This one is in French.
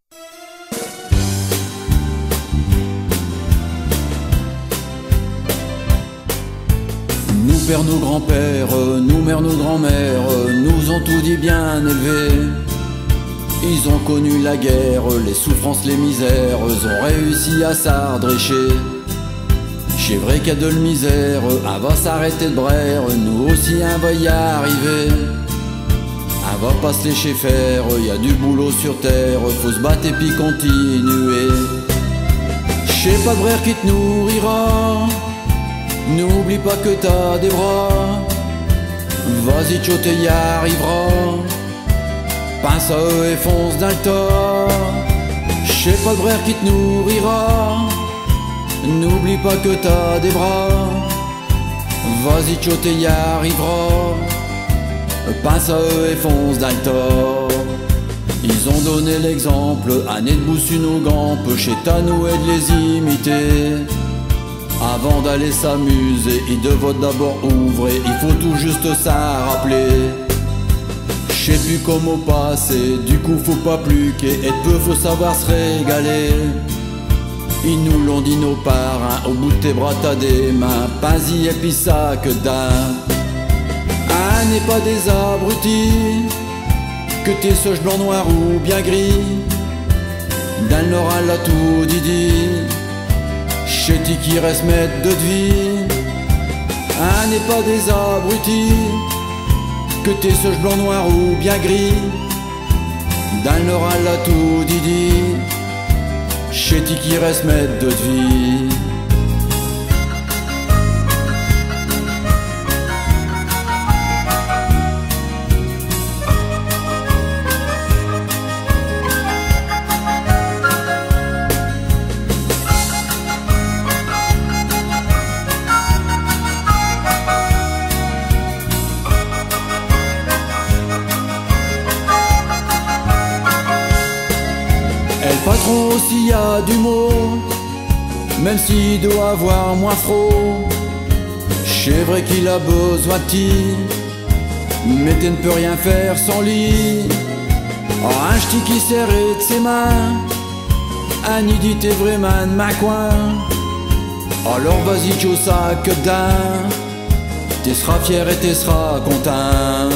Nos pères, nos grands-pères, nos mères, nos grands-mères nous ont tout dit bien élevés. Ils ont connu la guerre, les souffrances, les misères, ont réussi à s'ardrécher. C'est vrai qu'il y a de la misère, on va s'arrêter de braire, nous aussi on va y arriver. On va pas se laisser faire, y a du boulot sur terre, faut se battre et puis continuer. J'ai pas de frère qui te nourrira, n'oublie pas que t'as des bras. Vas-y tcho, t'y arriveras. Pince à eux et fonce dans le tas. J'ai pas de frère qui te nourrira, n'oublie pas que t'as des bras. Vas-y tcho, t'y arriveras. Pince à eux et fonce dans le tas. Ils ont donné l'exemple, année debout sur nos gampes, chez à nous et de les imiter. Avant d'aller s'amuser, ils devaient d'abord ouvrir, il faut tout juste ça rappeler. Je sais plus comment passer, du coup faut pas plus qu'être peu, faut savoir se régaler. Ils nous l'ont dit nos parents, au bout de tes bras t'as des mains, pas-y et puis ça que d'un. Ah, n'est pas des abrutis, que t'es seuche blanc, noir ou bien gris. Dans le nord à la tout didi, chez qui reste maître de vie. Ah, n'est pas des abrutis, que t'es seuche blanc, noir ou bien gris. Dans le nord à la tout didi, chez qui reste maître de vie. Le patron aussi a du mot, même s'il doit avoir moins froid. C'est vrai qu'il a besoin de ti, mais tu ne peux rien faire sans lui. Oh, un ch'ti qui serré de ses mains, un dit t'es vraiment de ma coin. Alors vas-y tcho ça que d'un, t'es seras fier et t'es seras content.